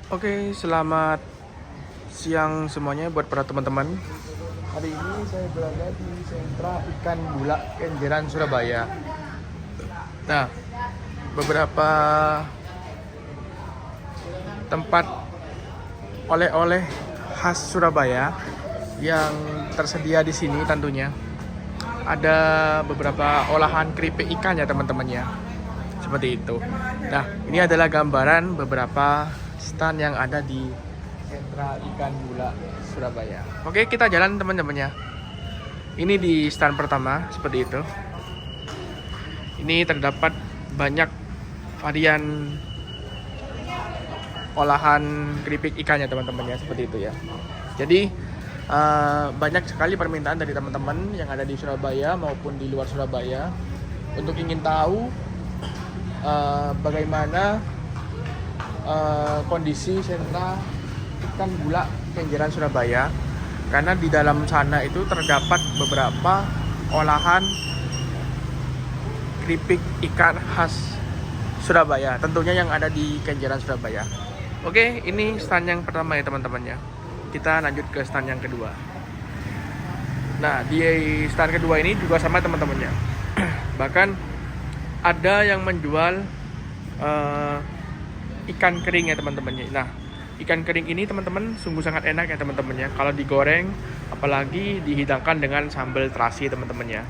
Oke, selamat siang semuanya buat para teman-teman. Hari ini saya berada di sentra ikan bula Kenjeran, Surabaya. Nah, beberapa tempat oleh-oleh khas Surabaya yang tersedia di sini tentunya. Ada beberapa olahan keripik ikan ya teman-teman ya. Seperti itu. Nah, ini adalah gambaran beberapa stand yang ada di sentra ikan bula Surabaya. Oke, kita jalan teman-teman ya. Ini di stand pertama seperti itu. Ini terdapat banyak varian olahan keripik ikan ya teman-teman ya, seperti itu ya. Jadi banyak sekali permintaan dari teman-teman yang ada di Surabaya maupun di luar Surabaya untuk ingin tahu bagaimana kondisi sentra ikan bula Kenjeran Surabaya, karena di dalam sana itu terdapat beberapa olahan keripik ikan khas Surabaya, tentunya yang ada di Kenjeran Surabaya. Oke, ini stand yang pertama ya teman-teman ya. Kita lanjut ke stand yang kedua. Nah, di stand kedua ini juga sama teman-temannya. Bahkan ada yang menjual ikan kering ya teman-temannya. Nah, ikan kering ini teman-teman sungguh sangat enak ya teman-temannya. Kalau digoreng, apalagi dihidangkan dengan sambal terasi teman-temannya.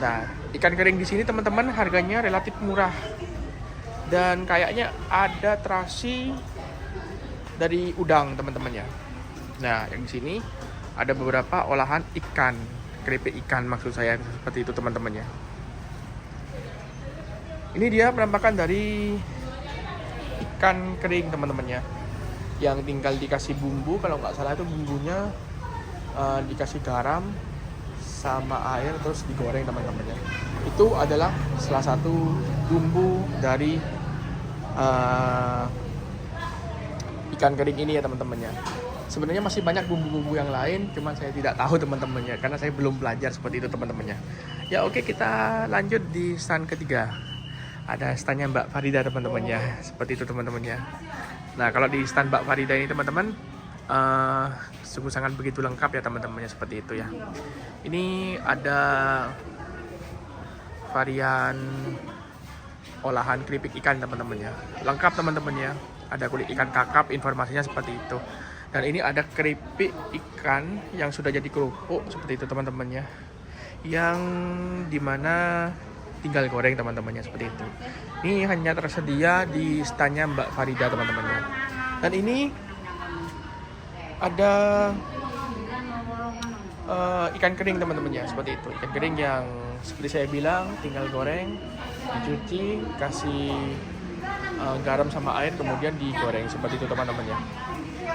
Nah, ikan kering di sini teman-teman harganya relatif murah. Dan kayaknya ada terasi dari udang teman-temannya. Nah, yang di sini ada beberapa olahan ikan, keripik ikan maksud saya, seperti itu teman-temannya. Ini dia penampakan dari ikan kering teman-temannya, yang tinggal dikasih bumbu, kalau nggak salah itu bumbunya dikasih garam sama air terus digoreng teman-temannya. Itu adalah salah satu bumbu dari ikan kering ini ya teman-temannya. Sebenarnya masih banyak bumbu-bumbu yang lain, cuman saya tidak tahu teman-temannya karena saya belum belajar seperti itu teman-temannya. Ya oke, kita lanjut di stand ketiga. Ada standnya Mbak Farida teman-temannya, seperti itu teman-temannya. Nah, kalau di stand Mbak Farida ini teman-teman sungguh sangat begitu lengkap ya teman-temannya, seperti itu ya. Ini ada varian olahan keripik ikan teman-temannya, lengkap teman-temannya. Ada kulit ikan kakap, informasinya seperti itu. Dan ini ada keripik ikan yang sudah jadi kerupuk seperti itu teman-temannya, yang dimana tinggal goreng teman-temannya, seperti itu. Ini hanya tersedia di standnya Mbak Farida teman-temannya. Dan ini ada ikan kering teman-temannya, seperti itu. Ikan kering yang seperti saya bilang tinggal goreng, dicuci, kasih garam sama air, kemudian digoreng seperti itu teman-temannya.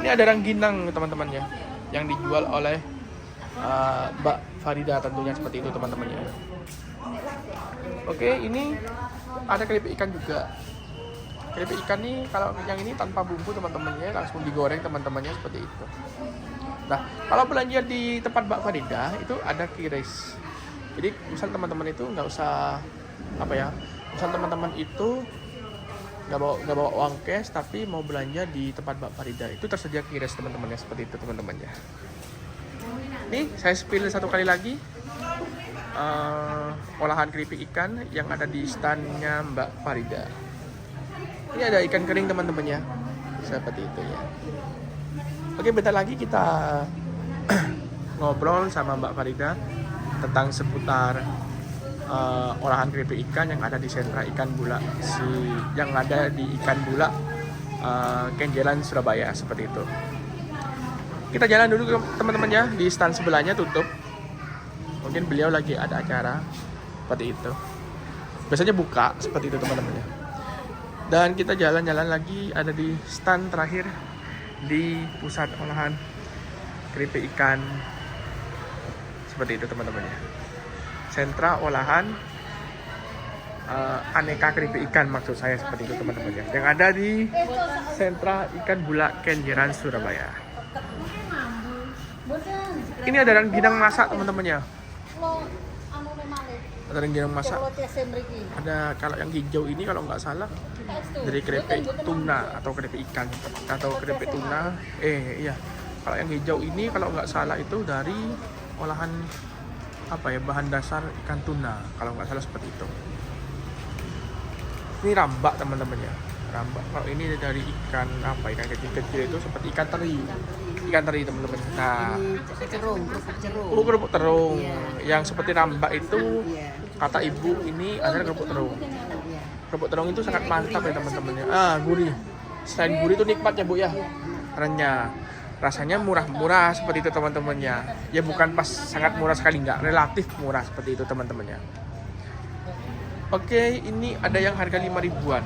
Ini ada rangginang teman-temannya yang dijual oleh Mbak Farida tentunya, seperti itu teman-temannya. Oke, ini ada keripik ikan juga. Keripik ikan nih, kalau yang ini tanpa bumbu teman-temannya, langsung digoreng teman-temannya, seperti itu. Nah, kalau belanja di tempat Mbak Farida itu ada kiris. Jadi misal teman-teman itu nggak usah misal teman-teman itu nggak bawa uang cash tapi mau belanja di tempat Mbak Farida, itu tersedia kiris teman-temannya, seperti itu teman-temannya. Nih saya spill satu kali lagi olahan keripik ikan yang ada di standnya Mbak Farida. Ini ada ikan kering teman-temannya, seperti itu ya. Oke, bentar lagi kita ngobrol sama Mbak Farida tentang seputar olahan keripik ikan yang ada di sentra ikan bula yang ada di ikan bula Kenjeran Surabaya, seperti itu. Kita jalan dulu teman-teman ya, di stand sebelahnya tutup. Mungkin beliau lagi ada acara, seperti itu. Biasanya buka seperti itu teman-teman ya. Dan kita jalan-jalan lagi, ada di stand terakhir di pusat olahan keripik ikan, seperti itu teman-teman ya. Sentra olahan aneka keripik ikan maksud saya, seperti itu teman-teman ya, yang ada di sentra ikan bula Kenjeran Surabaya. Ini ada rangginang masak teman-teman ya. ada yang masak. Ada kalau yang hijau ini kalau nggak salah dari keripik tuna atau keripik ikan atau keripik tuna. Iya. Kalau yang hijau ini kalau nggak salah itu dari olahan apa ya, bahan dasar ikan tuna kalau nggak salah seperti itu. Ini rambak teman-teman ya, rambak. Kalau ini dari ikan apa, ikan kecil-kecil itu seperti ikan teri teman-teman. Nah, kerupuk terung. Yang seperti rambak itu kata ibu ini adalah kerupuk terung. Kerupuk terung itu sangat mantap ya teman-teman ya. Gurih. Selain gurih itu nikmat ya Bu ya, renyah. Rasanya murah-murah seperti itu teman-teman ya. Ya bukan pas sangat murah sekali, enggak, relatif murah seperti itu teman-teman ya. Oke, ini ada yang harga 5 ribuan.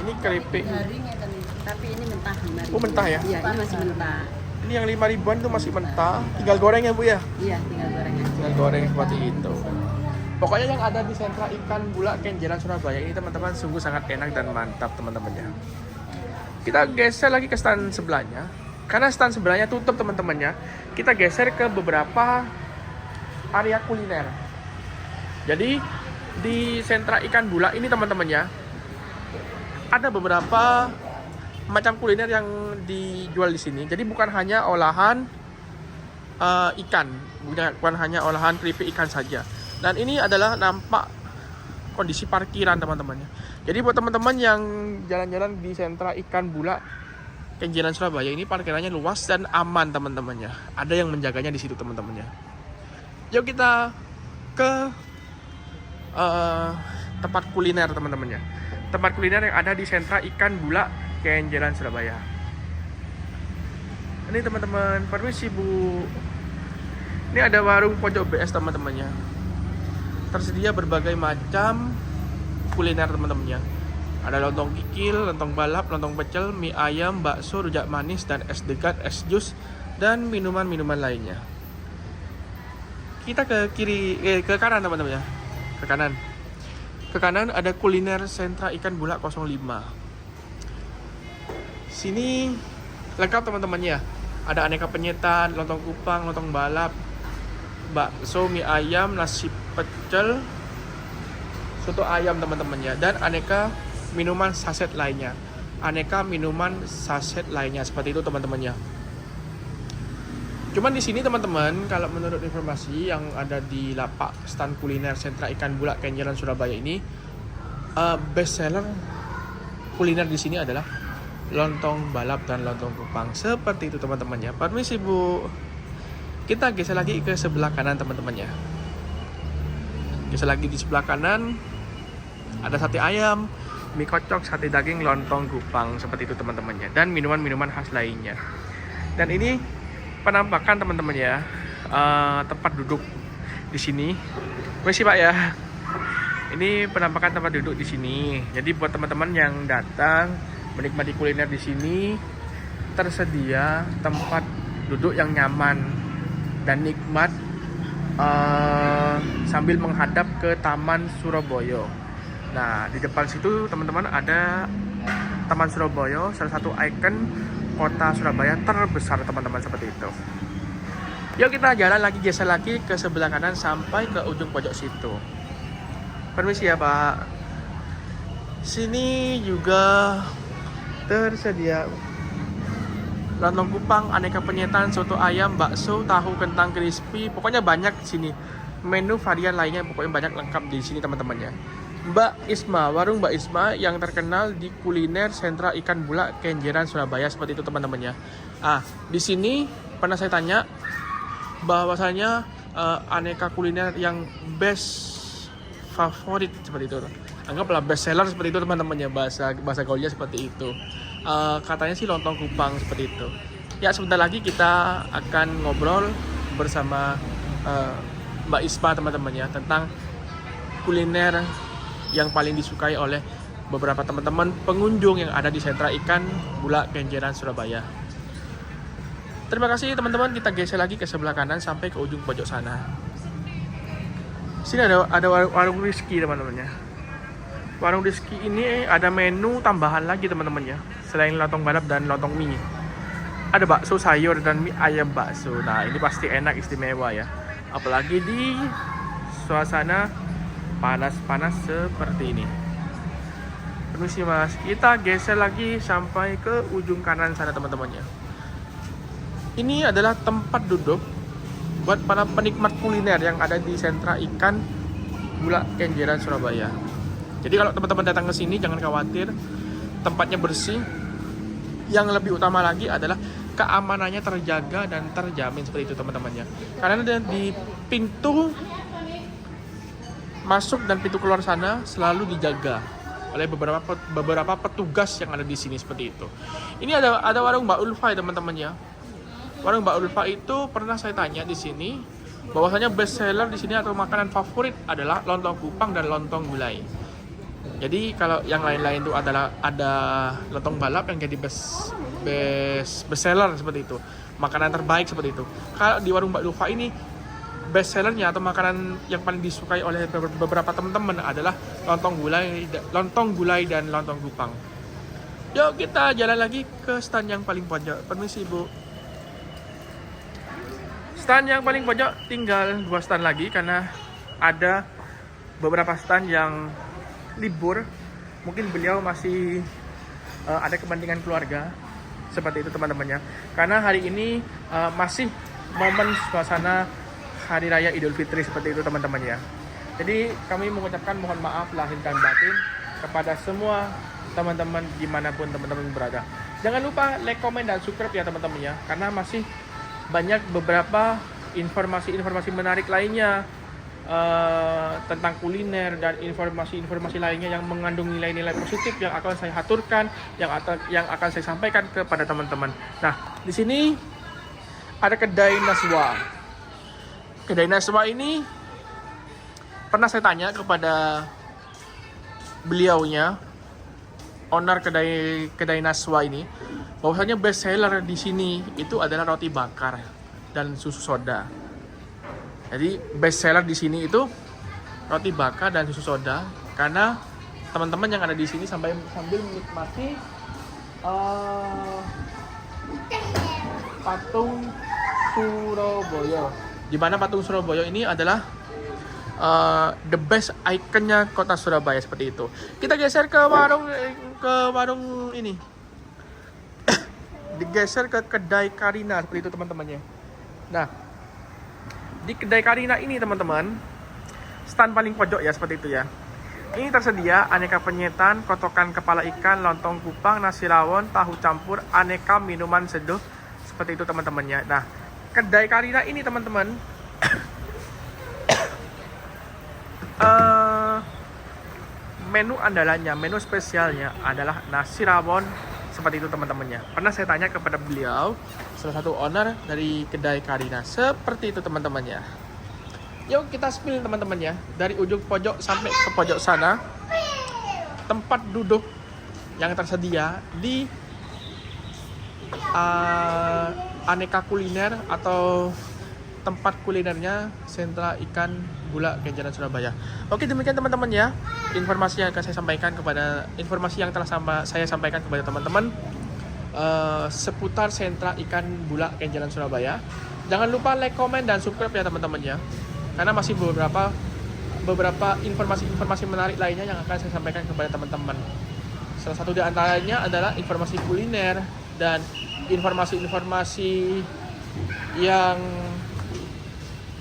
Ini keripik. Tapi ini mentah 5 ribu. Oh, mentah ya? Iya, ini masih mentah. Ini yang 5 ribuan itu masih mentah. Tinggal goreng ya Bu ya? Iya, tinggal goreng aja. Tinggal goreng seperti itu. Pokoknya yang ada di sentra ikan Bulak Kenjeran Surabaya ini teman-teman sungguh sangat enak dan mantap teman-teman ya. Kita geser lagi ke stand sebelahnya. Karena stand sebelahnya tutup teman-temannya. Kita geser ke beberapa area kuliner. Jadi di sentra ikan Bulak ini teman-teman ya, ada beberapa macam kuliner yang dijual di sini. Jadi bukan hanya olahan ikan, bukan hanya olahan keripik ikan saja. Dan ini adalah nampak kondisi parkiran teman-teman ya. Jadi buat teman-teman yang jalan-jalan di sentra ikan Bulak Kenjeran Surabaya ini parkirannya luas dan aman teman-teman ya. Ada yang menjaganya di situ teman-teman ya. Yuk kita ke tempat kuliner teman-teman ya. Tempat kuliner yang ada di sentra ikan Bulak Kenjeran Surabaya. Ini teman-teman, permisi Bu. Ini ada warung pojok BS teman-teman ya. Tersedia berbagai macam kuliner teman-teman ya. Ada lontong kikil, lontong balap, lontong pecel, mie ayam, bakso, rujak manis, dan es degan, es jus, dan minuman-minuman lainnya. Kita ke ke kanan teman-teman ya. Ke kanan ada kuliner sentra ikan Bulak 05. Sini lengkap teman-teman ya. Ada aneka penyetan, lontong kupang, lontong balap, bakso, mie ayam, nasi pecel, soto ayam teman-teman ya, dan aneka minuman saset lainnya. Seperti itu teman-teman ya. Cuman di sini teman-teman, kalau menurut informasi yang ada di lapak stand kuliner sentra ikan Bulak Kenjeran Surabaya ini, best seller kuliner di sini adalah lontong balap dan lontong kupang. Seperti itu teman-teman ya. Permisi Bu. Kita geser lagi ke sebelah kanan teman-teman ya. Geser lagi di sebelah kanan ada sate ayam, mie kocok, sate daging, lontong kupang, seperti itu teman-teman ya. Dan minuman-minuman khas lainnya. Dan ini penampakan teman-teman ya, tempat duduk di sini. Permisi Pak ya. Ini penampakan tempat duduk di sini. Jadi buat teman-teman yang datang menikmati kuliner di sini, tersedia tempat duduk yang nyaman dan nikmat sambil menghadap ke Taman Surabaya. Nah, di depan situ teman-teman ada Taman Surabaya, salah satu ikon kota Surabaya terbesar teman-teman, seperti itu. Yuk kita jalan lagi, geser lagi ke sebelah kanan sampai ke ujung pojok situ. Permisi ya Pak. Sini juga tersedia lontong kupang, aneka penyetan, soto ayam, bakso, tahu kentang crispy. Pokoknya banyak di sini. Menu varian lainnya pokoknya banyak lengkap di sini teman-teman ya. Mbak Isma, warung Mbak Isma yang terkenal di kuliner sentra ikan Bulak Kenjeran Surabaya, seperti itu teman-teman ya. Di sini pernah saya tanya bahwasanya aneka kuliner yang best favorit seperti itu. Anggaplah best seller seperti itu teman-teman ya, bahasa gaulnya seperti itu. Katanya sih lontong kupang seperti itu. Ya, sebentar lagi kita akan ngobrol bersama Mbak Isma teman-teman ya, tentang kuliner yang paling disukai oleh beberapa teman-teman pengunjung yang ada di sentra ikan Bulak Kenjeran Surabaya. Terima kasih teman-teman, kita geser lagi ke sebelah kanan sampai ke ujung pojok sana. Sini ada warung Rizky teman-teman ya. Warung Rizky ini ada menu tambahan lagi teman-teman ya. Selain lontong balap dan lontong mie, ada bakso sayur dan mie ayam bakso. Nah, ini pasti enak, istimewa ya. Apalagi di suasana panas-panas seperti ini. Permisi mas, kita geser lagi sampai ke ujung kanan sana teman-temannya. Ini adalah tempat duduk buat para penikmat kuliner yang ada di sentra ikan Bulak Kenjeran Surabaya. Jadi kalau teman-teman datang ke sini jangan khawatir, tempatnya bersih. Yang lebih utama lagi adalah keamanannya terjaga dan terjamin seperti itu teman-temannya. Karena di pintu masuk dan pintu keluar sana selalu dijaga oleh beberapa petugas yang ada di sini seperti itu. Ini ada warung Mbak Ulfa ya teman-teman ya. Warung Mbak Ulfa itu pernah saya tanya di sini bahwasanya best seller di sini atau makanan favorit adalah lontong kupang dan lontong gulai. Jadi kalau yang lain-lain itu adalah ada lontong balap yang jadi best seller seperti itu. Makanan terbaik seperti itu. Kalau di warung Mbak Ulfa ini best sellernya atau makanan yang paling disukai oleh beberapa teman-teman adalah lontong gulai dan lontong kupang. Yuk kita jalan lagi ke stand yang paling pojok. Permisi Bu. Stand yang paling pojok tinggal 2 stand lagi karena ada beberapa stand yang libur. Mungkin beliau masih ada kepentingan keluarga seperti itu teman-temannya. Karena hari ini masih momen suasana Hari Raya Idul Fitri seperti itu teman-teman ya. Jadi kami mengucapkan mohon maaf lahir dan batin kepada semua teman-teman dimanapun teman-teman berada. Jangan lupa like, komen, dan subscribe ya teman-teman ya. Karena masih banyak beberapa informasi-informasi menarik lainnya tentang kuliner dan informasi-informasi lainnya yang mengandung nilai-nilai positif yang akan saya aturkan, yang akan saya sampaikan kepada teman-teman. Nah, di sini ada kedai Naswa. Kedai Naswa ini pernah saya tanya kepada beliaunya, owner kedai Naswa ini, bahwasanya best seller di sini itu adalah roti bakar dan susu soda. Jadi best seller di sini itu roti bakar dan susu soda karena teman-teman yang ada di sini sambil menikmati patung Surabaya. Di mana patung Surabaya ini adalah the best ikonnya kota Surabaya seperti itu. Kita geser ke warung ini. Digeser ke kedai Karina seperti itu teman-temannya. Nah, di kedai Karina ini teman-teman, stand paling pojok ya seperti itu ya. Ini tersedia aneka penyetan, kotokan kepala ikan, lontong kupang, nasi rawon, tahu campur, aneka minuman seduh seperti itu teman-temannya. Nah, kedai Karina ini teman-teman menu andalannya, menu spesialnya adalah nasi rawon seperti itu teman-temannya. Pernah saya tanya kepada beliau, salah satu owner dari kedai Karina, seperti itu teman-temannya. Yuk kita spill teman-temannya, dari ujung pojok sampai ke pojok sana, tempat duduk yang tersedia di aneka kuliner atau tempat kulinernya sentra ikan Bulak Kenjeran Surabaya. Oke, demikian teman-teman ya informasi yang akan saya sampaikan saya sampaikan kepada teman-teman seputar sentra ikan Bulak Kenjeran Surabaya. Jangan lupa like, komen, dan subscribe ya teman-teman ya, karena masih beberapa informasi menarik lainnya yang akan saya sampaikan kepada teman-teman. Salah satu di antaranya adalah informasi kuliner dan informasi-informasi yang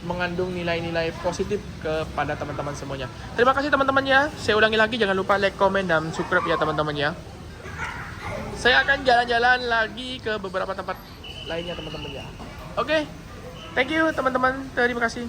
mengandung nilai-nilai positif kepada teman-teman semuanya. Terima kasih teman-teman ya. Saya ulangi lagi, jangan lupa like, komen, dan subscribe ya teman-teman ya. Saya akan jalan-jalan lagi ke beberapa tempat lainnya teman-teman ya. Oke, thank you teman-teman. Terima kasih.